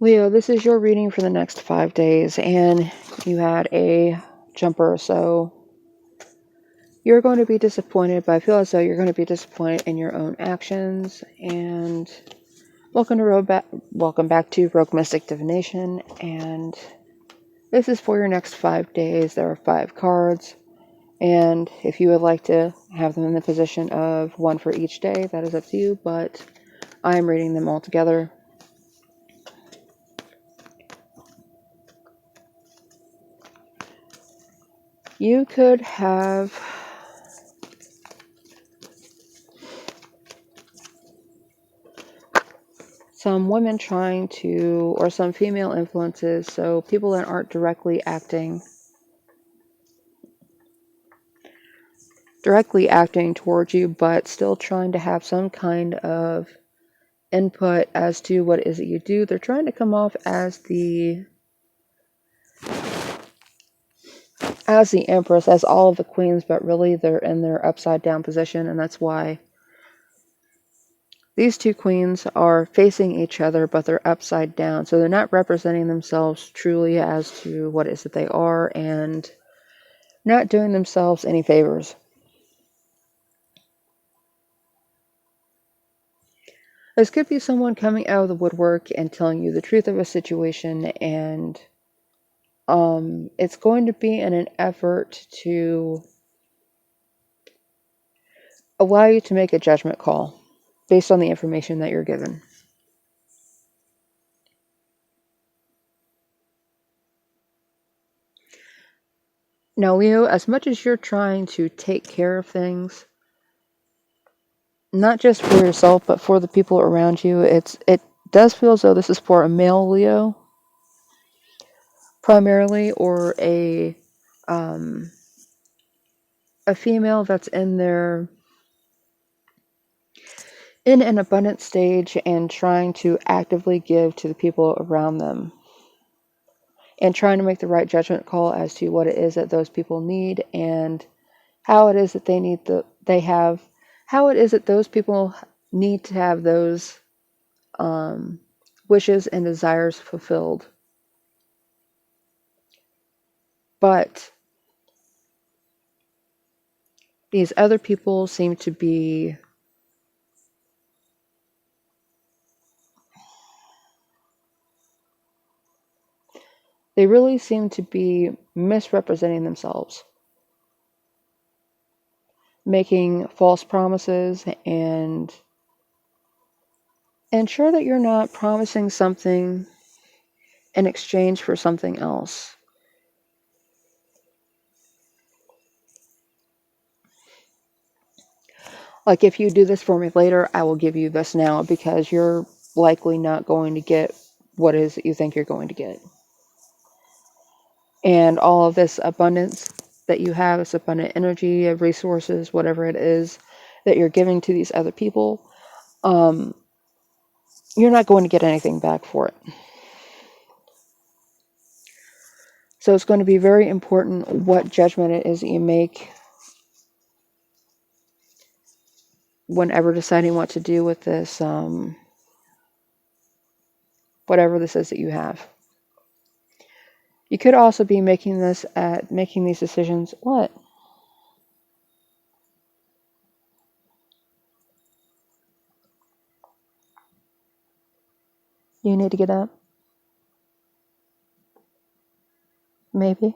Leo, this is your reading for the next 5 days, and you had a jumper, so you're going to be disappointed, but I feel as though you're going to be disappointed in your own actions. And welcome back to Rogue Mystic Divination, and this is for your next 5 days. There are 5 cards, and if you would like to have them in the position of 1 for each day, that is up to you, but I am reading them all together. You could have some women trying to, or some female influences, so people that aren't directly acting towards you, but still trying to have some kind of input as to what it is that you do. They're trying to come off as the Empress, as all of the queens, but really they're in their upside down position, and that's why these 2 queens are facing each other, but they're upside down. So they're not representing themselves truly as to what it is that they are, and not doing themselves any favors. This could be someone coming out of the woodwork and telling you the truth of a situation, and it's going to be in an effort to allow you to make a judgment call based on the information that you're given. Now, Leo, as much as you're trying to take care of things, not just for yourself, but for the people around you, it does feel as though this is for a male Leo, primarily, or a female that's in an abundant stage and trying to actively give to the people around them, and trying to make the right judgment call as to what it is that those people need, and how it is that how it is that those people need to have those wishes and desires fulfilled. But these other people seem to be they really seem to be misrepresenting themselves, making false promises, and ensure that you're not promising something in exchange for something else. Like, if you do this for me later, I will give you this now, because you're likely not going to get what it is that you think you're going to get. And all of this abundance that you have, this abundant energy of resources, whatever it is that you're giving to these other people, you're not going to get anything back for it. So it's going to be very important what judgment it is that you make whenever deciding what to do with this, whatever this is that you have. You could also be making these decisions. What? You need to get up? Maybe.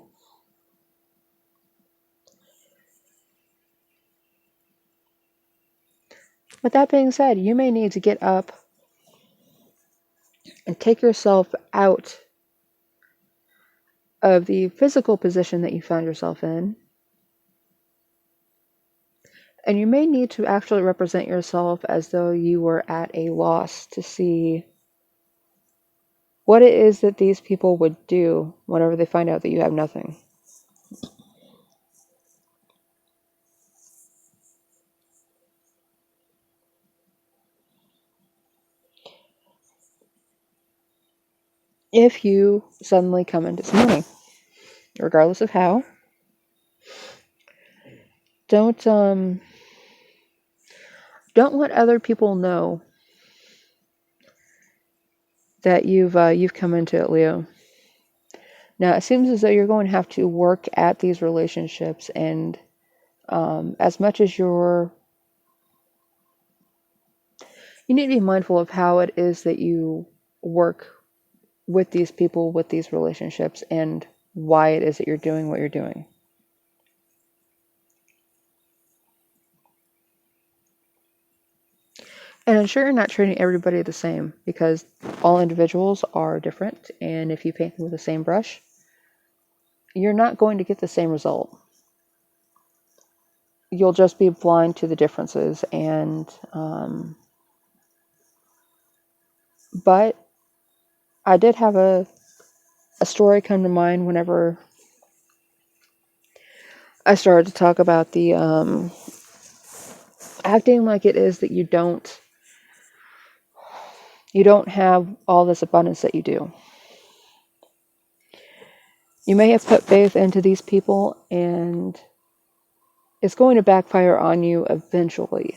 With that being said, you may need to get up and take yourself out of the physical position that you found yourself in. And you may need to actually represent yourself as though you were at a loss to see what it is that these people would do whenever they find out that you have nothing. If you suddenly come into some money, regardless of how, don't let other people know that you've come into it, Leo. Now, it seems as though you're going to have to work at these relationships, and as much as you need to be mindful of how it is that you work with these people, with these relationships, and why it is that you're doing what you're doing. And ensure you're not treating everybody the same, because all individuals are different, and if you paint them with the same brush, you're not going to get the same result. You'll just be blind to the differences, and but I did have a story come to mind whenever I started to talk about the acting like it is that you don't have all this abundance that you do. You may have put faith into these people, and it's going to backfire on you eventually.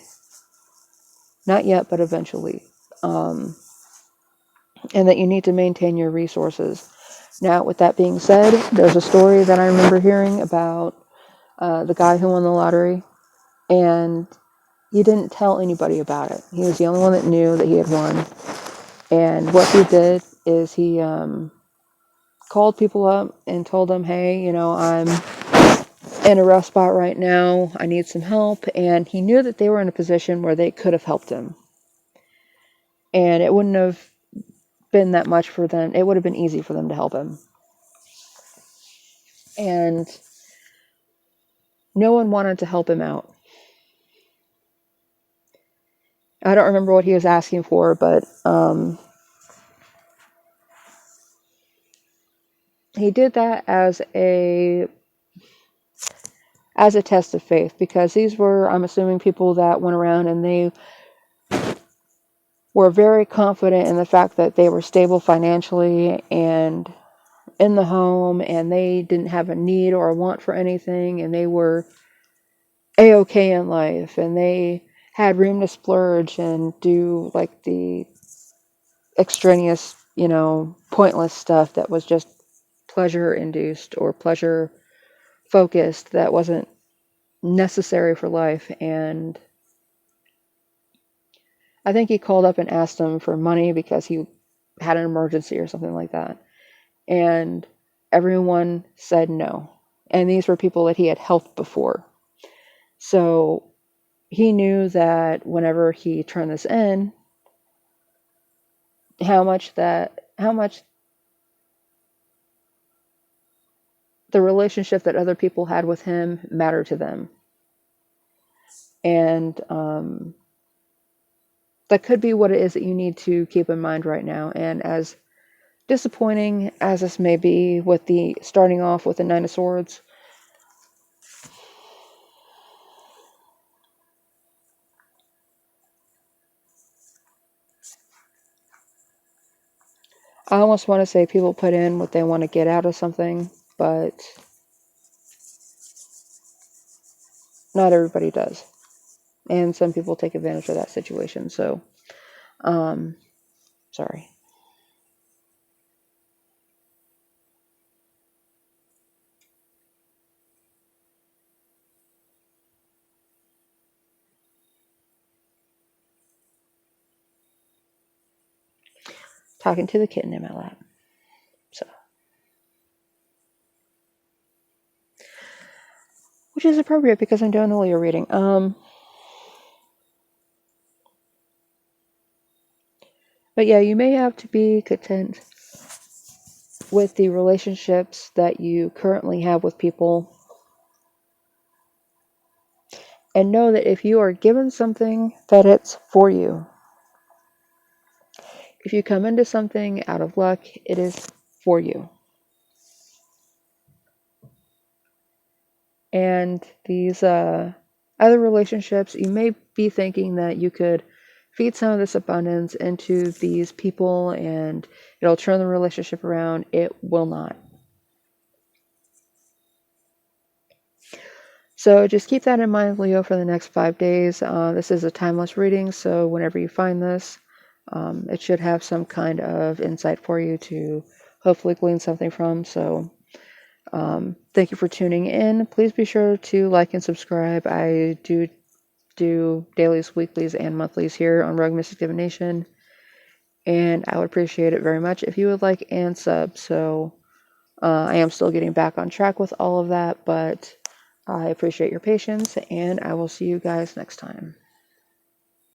Not yet, but eventually. And that you need to maintain your resources. Now, with that being said, there's a story that I remember hearing about the guy who won the lottery, and he didn't tell anybody about it. He was the only one that knew that he had won. And what he did is he called people up and told them, hey, I'm in a rough spot right now. I need some help. And he knew that they were in a position where they could have helped him. And it wouldn't have been that much for them. It would have been easy for them to help him. And no one wanted to help him out. I don't remember what he was asking for, but he did that as a test of faith, because these were, I'm assuming, people that went around and they were very confident in the fact that they were stable financially and in the home, and they didn't have a need or a want for anything, and they were A-okay in life, and they had room to splurge and do like the extraneous, pointless stuff that was just pleasure induced or pleasure focused, that wasn't necessary for life. And I think he called up and asked them for money because he had an emergency or something like that. And everyone said no. And these were people that he had helped before. So he knew that whenever he turned this in, how much the relationship that other people had with him mattered to them. And that could be what it is that you need to keep in mind right now. And as disappointing as this may be, with the starting off with the Nine of Swords, I almost want to say people put in what they want to get out of something, but not everybody does. And some people take advantage of that situation. So, sorry. Talking to the kitten in my lap. So, which is appropriate because I'm doing the Leo reading. But yeah, you may have to be content with the relationships that you currently have with people. And know that if you are given something, that it's for you. If you come into something out of luck, it is for you. And these other relationships, you may be thinking that you could feed some of this abundance into these people and it'll turn the relationship around. It will not. So just keep that in mind, Leo, for the next 5 days. This is a timeless reading, so whenever you find this, It should have some kind of insight for you to hopefully glean something from. So thank you for tuning in. Please be sure to like and subscribe. I do dailies, weeklies, and monthlies here on Rogue Mystic Divination, and I would appreciate it very much if you would like and sub. So I am still getting back on track with all of that, but I appreciate your patience, and I will see you guys next time.